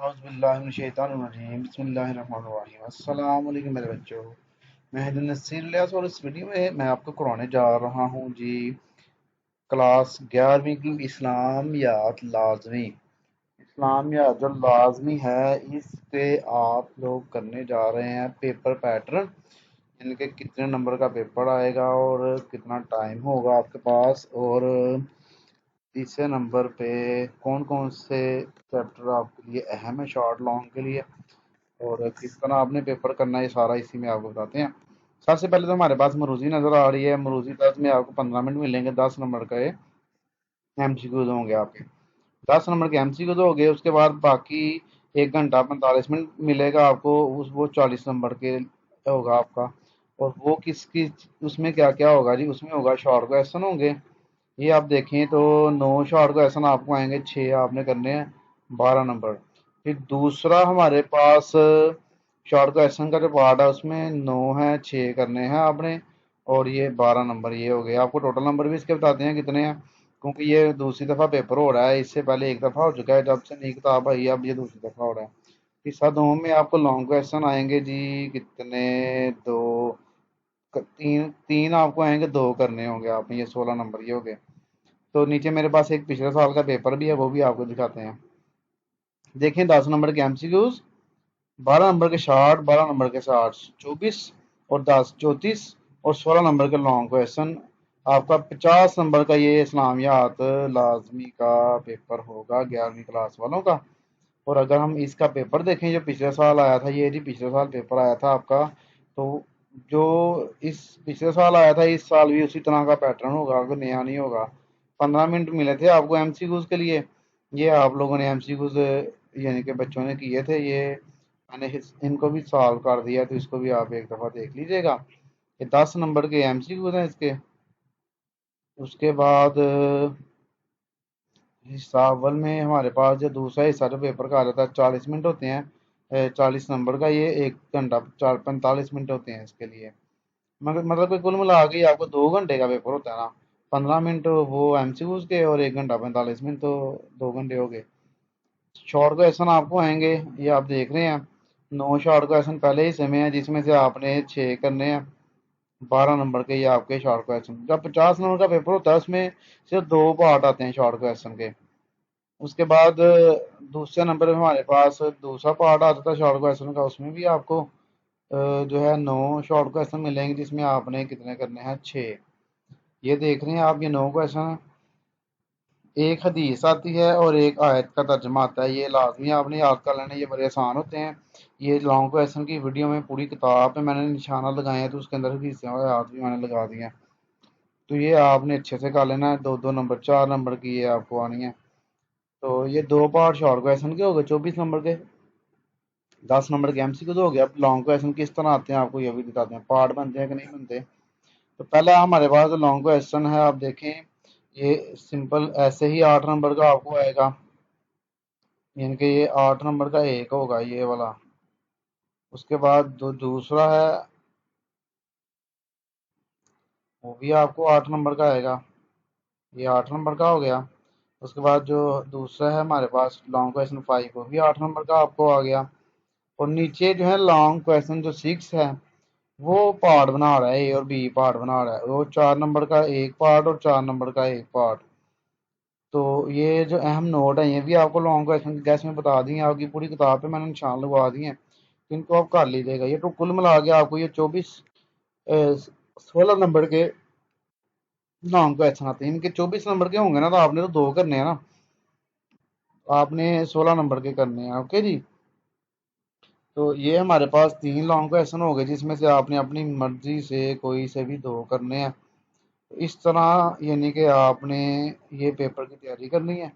औज़ुबिल्लाहिमिनश्शैतानिर्रजीम बिस्मिल्लाहिर्रहमानिर्रहीम। अस्सलाम वालेकुम मेरे बच्चों, मैं हिदन नसीर इलियास और इस वीडियो में मैं आपको कराने जा रहा हूँ जी क्लास 11वीं की इस्लामियात लाजमी। इस्लामियात जो लाजमी है इस पे आप लोग करने जा रहे हैं पेपर पैटर्न, इनके कितने नंबर का पेपर आएगा और कितना टाइम होगा आपके पास, और तीसरे नंबर पे कौन कौन से चैप्टर आपके लिए अहम है शॉर्ट लॉन्ग के लिए, और किस तरह आपने पेपर करना है, ये सारा इसी में आपको बताते हैं। सबसे पहले तो हमारे पास मरूजी नज़र आ रही है। मरूजी 10 में आपको 15 मिनट मिलेंगे। 10 नंबर का MCQs होंगे आपके। 10 नंबर के MCQs हो गए, उसके बाद बाकी 1 घंटा 45 मिनट मिलेगा आपको। वो 40 नंबर के होगा आपका। और वो किसकी, उसमें क्या क्या होगा जी, उसमें होगा शॉर्ट क्वेश्चन होंगे। ये आप देखें तो 9 शॉर्ट क्वेश्चन आपको आएंगे, 6 आपने करने हैं, 12 नंबर। फिर दूसरा हमारे पास शॉर्ट क्वेश्चन का जो पार्ट है उसमें 9 है, 6 करने हैं आपने, और ये 12 नंबर ये हो गए। आपको टोटल नंबर भी इसके बताते हैं कितने हैं, क्योंकि ये दूसरी दफ़ा पेपर हो रहा है। इससे पहले एक दफ़ा हो चुका है जब से नई किताब आई है, अब ये दूसरी दफ़ा हो रहा है। हिस्सा 2 में आपको लॉन्ग क्वेश्चन आएंगे जी कितने, दो, तीन तीन आपको आएंगे, 2 करने होंगे आपने, ये 16 नंबर ये हो गए। तो नीचे मेरे पास एक पिछले साल का पेपर भी है, वो भी आपको दिखाते हैं। देखें 10 नंबर के MCQs, 12 नंबर के शॉर्ट, 12 नंबर के शॉर्ट 24, और 10 34, और 16 नंबर के लॉन्ग क्वेश्चन। आपका 50 नंबर का ये इस्लामियात लाजमी का पेपर होगा 11वीं क्लास वालों का। और अगर हम इसका पेपर देखें जो पिछले साल आया था, ये जी पिछले साल पेपर आया था आपका, तो जो इस पिछले साल आया था इस साल भी उसी तरह का पैटर्न होगा, कोई नया नहीं होगा। 15 मिनट मिले थे आपको MCQs के लिए। ये आप लोगों ने MCQs यानी कि बच्चों ने किए थे, ये मैंने इनको भी सॉल्व कर दिया, तो इसको भी आप एक दफ़ा देख लीजिएगा। ये 10 नंबर के MCQs हैं इसके। उसके बाद हिस्सा अव्वल में हमारे पास जो दूसरा हिस्सा जो पेपर का आ जाता है 40 मिनट होते हैं। 40 नंबर का ये 1 घंटा 45 मिनट होते हैं इसके लिए। मगर मतलब कि कुल मिला के आपको 2 घंटे का पेपर होता है ना। 15 मिनट वो MCQs के और 1 घंटा 45 मिनट, तो 2 घंटे हो गए। शॉर्ट क्वेश्चन आपको आएंगे, ये आप देख रहे हैं 9 शॉर्ट क्वेश्चन पहले हिस्से में है, जिसमें से आपने 6 करने हैं। 12 नंबर के ये आपके शॉर्ट क्वेश्चन। जब 50 नंबर का पेपर होता है उसमें सिर्फ 2 पार्ट आते हैं शॉर्ट क्वेश्चन के। उसके बाद दूसरे नंबर पे हमारे पास दूसरा पार्ट आता था शॉर्ट क्वेश्चन का, उसमें भी आपको जो है 9 शॉर्ट क्वेश्चन मिलेंगे, जिसमें आपने कितने करने हैं, 6। ये देख रहे हैं आप, ये 9 क्वेश्चन। एक हदीस आती है और एक आयत का तर्जमा आता है, ये लाजमी आपने याद कर लेना, ये बड़े आसान होते हैं। ये लॉन्ग क्वेश्चन की वीडियो में पूरी किताब पे मैंने निशाना लगाए हैं, तो उसके अंदर हदीसें और आयत भी मैंने लगा दी हैं। तो ये आपने अच्छे से कर लेना है। 2-2 नंबर 4 नंबर की ये आपको आनी है। तो ये 2 पार्ट शॉर्ट क्वेश्चन के हो गए 24 नंबर के। 10 नंबर के MCQ तो हो गया। अब लॉन्ग क्वेश्चन किस तरह आते हैं आपको ये भी दिखाते हैं, पार्ट बनते हैं कि नहीं बनते। तो पहला हमारे पास जो लॉन्ग क्वेश्चन है आप देखें, ये सिंपल ऐसे ही 8 नंबर का आपको आएगा, यानी कि ये 8 नंबर का एक होगा ये वाला। उसके बाद दूसरा है, वो भी आपको 8 नंबर का आएगा, ये 8 नंबर का हो गया। उसके बाद जो दूसरा है हमारे पास लॉन्ग क्वेश्चन 5, वो भी 8 नंबर का आपको आ गया। और नीचे जो है लॉन्ग क्वेश्चन जो 6 है, वो पार्ट बना रहा है, ए और बी पार्ट बना रहा है, वो 4 नंबर का एक पार्ट और 4 नंबर का एक पार्ट। तो ये जो अहम नोट है ये भी आपको लॉन्ग क्वेश्चन की गैस में बता दी है, आपकी पूरी किताब पे मैंने निशान लगवा दिए हैं, तो इनको आप कर लीजिएगा। ये तो कुल मिला के आपको ये 16 नंबर के लॉन्ग क्वेश्चन आते हैं। इनके 24 नंबर के होंगे ना, तो आपने तो 2 करने हैं ना, आपने 16 नंबर के करने हैं। ओके जी। तो ये हमारे पास 3 लॉन्ग क्वेश्चन हो गए, जिसमें से आपने अपनी मर्जी से कोई से भी 2 करने हैं। इस तरह यानी कि आपने ये पेपर की तैयारी करनी है।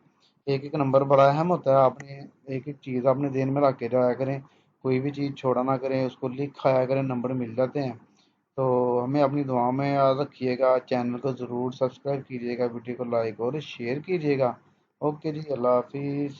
एक एक नंबर बड़ा अहम होता है, आपने एक एक चीज़ आपने ध्यान में रख के जाया करें, कोई भी चीज़ छोड़ा ना करें, उसको लिख आया करें, नंबर मिल जाते हैं। तो हमें अपनी दुआ में याद रखिएगा, चैनल को ज़रूर सब्सक्राइब कीजिएगा, वीडियो को लाइक और शेयर कीजिएगा। ओके जी, अल्लाह हाफिज़।